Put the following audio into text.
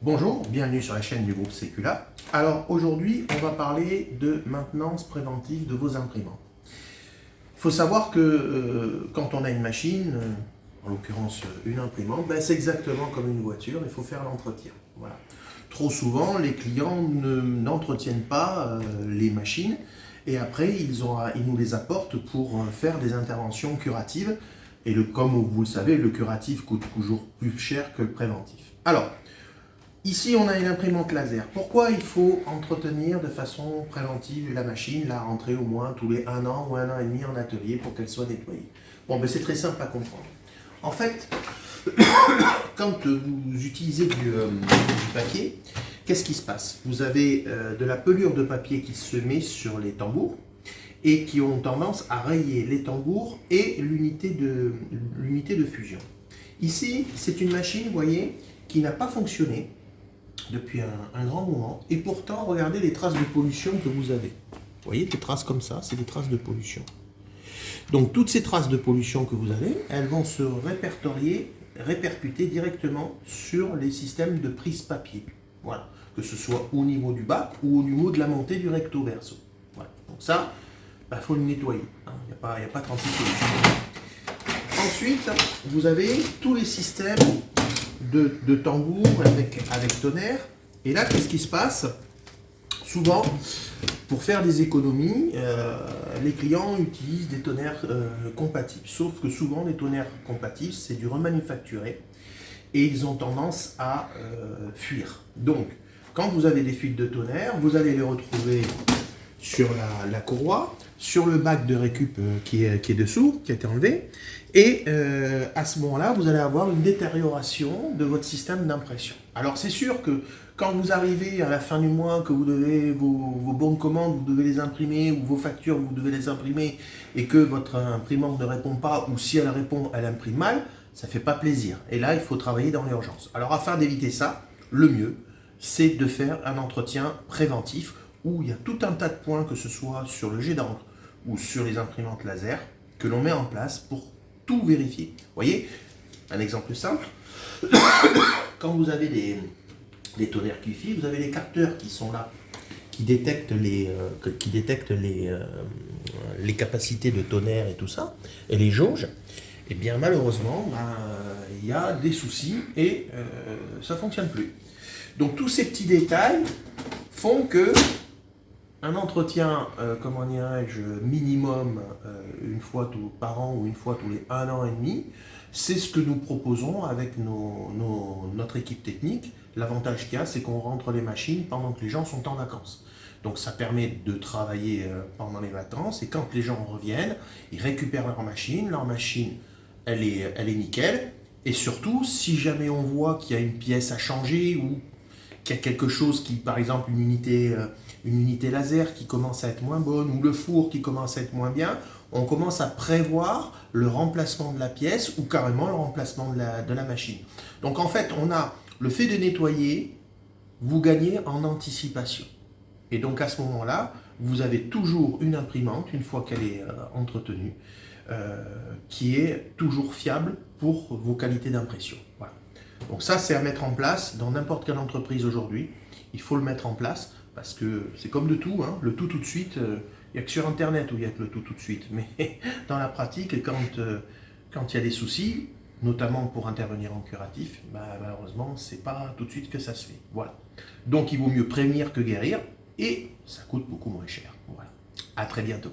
Bonjour, bienvenue sur la chaîne du groupe Secula. Alors aujourd'hui, on va parler de maintenance préventive de vos imprimantes. Il faut savoir que quand on a une machine, en l'occurrence une imprimante, c'est exactement comme une voiture, il faut faire l'entretien. Voilà. Trop souvent, les clients n'entretiennent pas les machines et après, ils nous les apportent pour faire des interventions curatives. Et comme vous le savez, le curatif coûte toujours plus cher que le préventif. Alors, ici, on a une imprimante laser. Pourquoi il faut entretenir de façon préventive la machine, la rentrer au moins tous les 1 an ou 1 an et demi en atelier pour qu'elle soit nettoyée? Bon, c'est très simple à comprendre. En fait, quand vous utilisez du papier, qu'est-ce qui se passe? Vous avez de la pelure de papier qui se met sur les tambours et qui ont tendance à rayer les tambours et l'unité de fusion. Ici, c'est une machine, vous voyez, qui n'a pas fonctionné depuis un grand moment, et pourtant, regardez les traces de pollution que vous avez. Vous voyez, des traces comme ça, c'est des traces de pollution. Donc, toutes ces traces de pollution que vous avez, elles vont se répercuter directement sur les systèmes de prise papier. Voilà, que ce soit au niveau du bac ou au niveau de la montée du recto verso. Voilà. Donc ça, faut le nettoyer. Il n'y a pas 36 solutions. Ensuite, vous avez tous les systèmes de tambour avec tonnerre. Et là, qu'est-ce qui se passe? Souvent, pour faire des économies, les clients utilisent des tonnerres compatibles. Sauf que souvent, les tonnerres compatibles, c'est du remanufacturé. Et ils ont tendance à fuir. Donc, quand vous avez des fuites de tonnerre, vous allez les retrouver sur la courroie, sur le bac de récup qui est dessous, qui a été enlevé. Et à ce moment-là, vous allez avoir une détérioration de votre système d'impression. Alors c'est sûr que quand vous arrivez à la fin du mois, que vous devez vos bons de commande, vous devez les imprimer, ou vos factures, vous devez les imprimer, et que votre imprimante ne répond pas, ou si elle répond, elle imprime mal, ça ne fait pas plaisir. Et là, il faut travailler dans l'urgence. Alors afin d'éviter ça, le mieux, c'est de faire un entretien préventif, où il y a tout un tas de points, que ce soit sur le jet d'encre ou sur les imprimantes laser, que l'on met en place pour tout vérifier. Vous voyez, un exemple simple, quand vous avez les tonnerres QFI, vous avez les capteurs qui sont là, qui détectent les capacités de tonnerre et tout ça, et les jauges. Et bien malheureusement, il y a des soucis et ça ne fonctionne plus. Donc tous ces petits détails font que un entretien, minimum une fois par an ou une fois tous les 1 an et demi, c'est ce que nous proposons avec notre équipe technique. L'avantage qu'il y a, c'est qu'on rentre les machines pendant que les gens sont en vacances. Donc ça permet de travailler pendant les vacances, et quand les gens reviennent, ils récupèrent leur machine, elle est nickel. Et surtout, si jamais on voit qu'il y a une pièce à changer ou qu'il y a quelque chose qui, par exemple, une unité laser qui commence à être moins bonne, ou le four qui commence à être moins bien, on commence à prévoir le remplacement de la pièce ou carrément le remplacement de la machine. Donc en fait, on a le fait de nettoyer, vous gagnez en anticipation. Et donc à ce moment-là, vous avez toujours une imprimante, une fois qu'elle est entretenue, qui est toujours fiable pour vos qualités d'impression. Voilà. Donc ça, c'est à mettre en place dans n'importe quelle entreprise aujourd'hui. Il faut le mettre en place parce que c'est comme de tout, le tout de suite, il n'y a que sur Internet où il y a que le tout de suite. Mais dans la pratique, quand il y a des soucis, notamment pour intervenir en curatif, malheureusement, c'est pas tout de suite que ça se fait. Voilà. Donc il vaut mieux prévenir que guérir, et ça coûte beaucoup moins cher. Voilà. À très bientôt.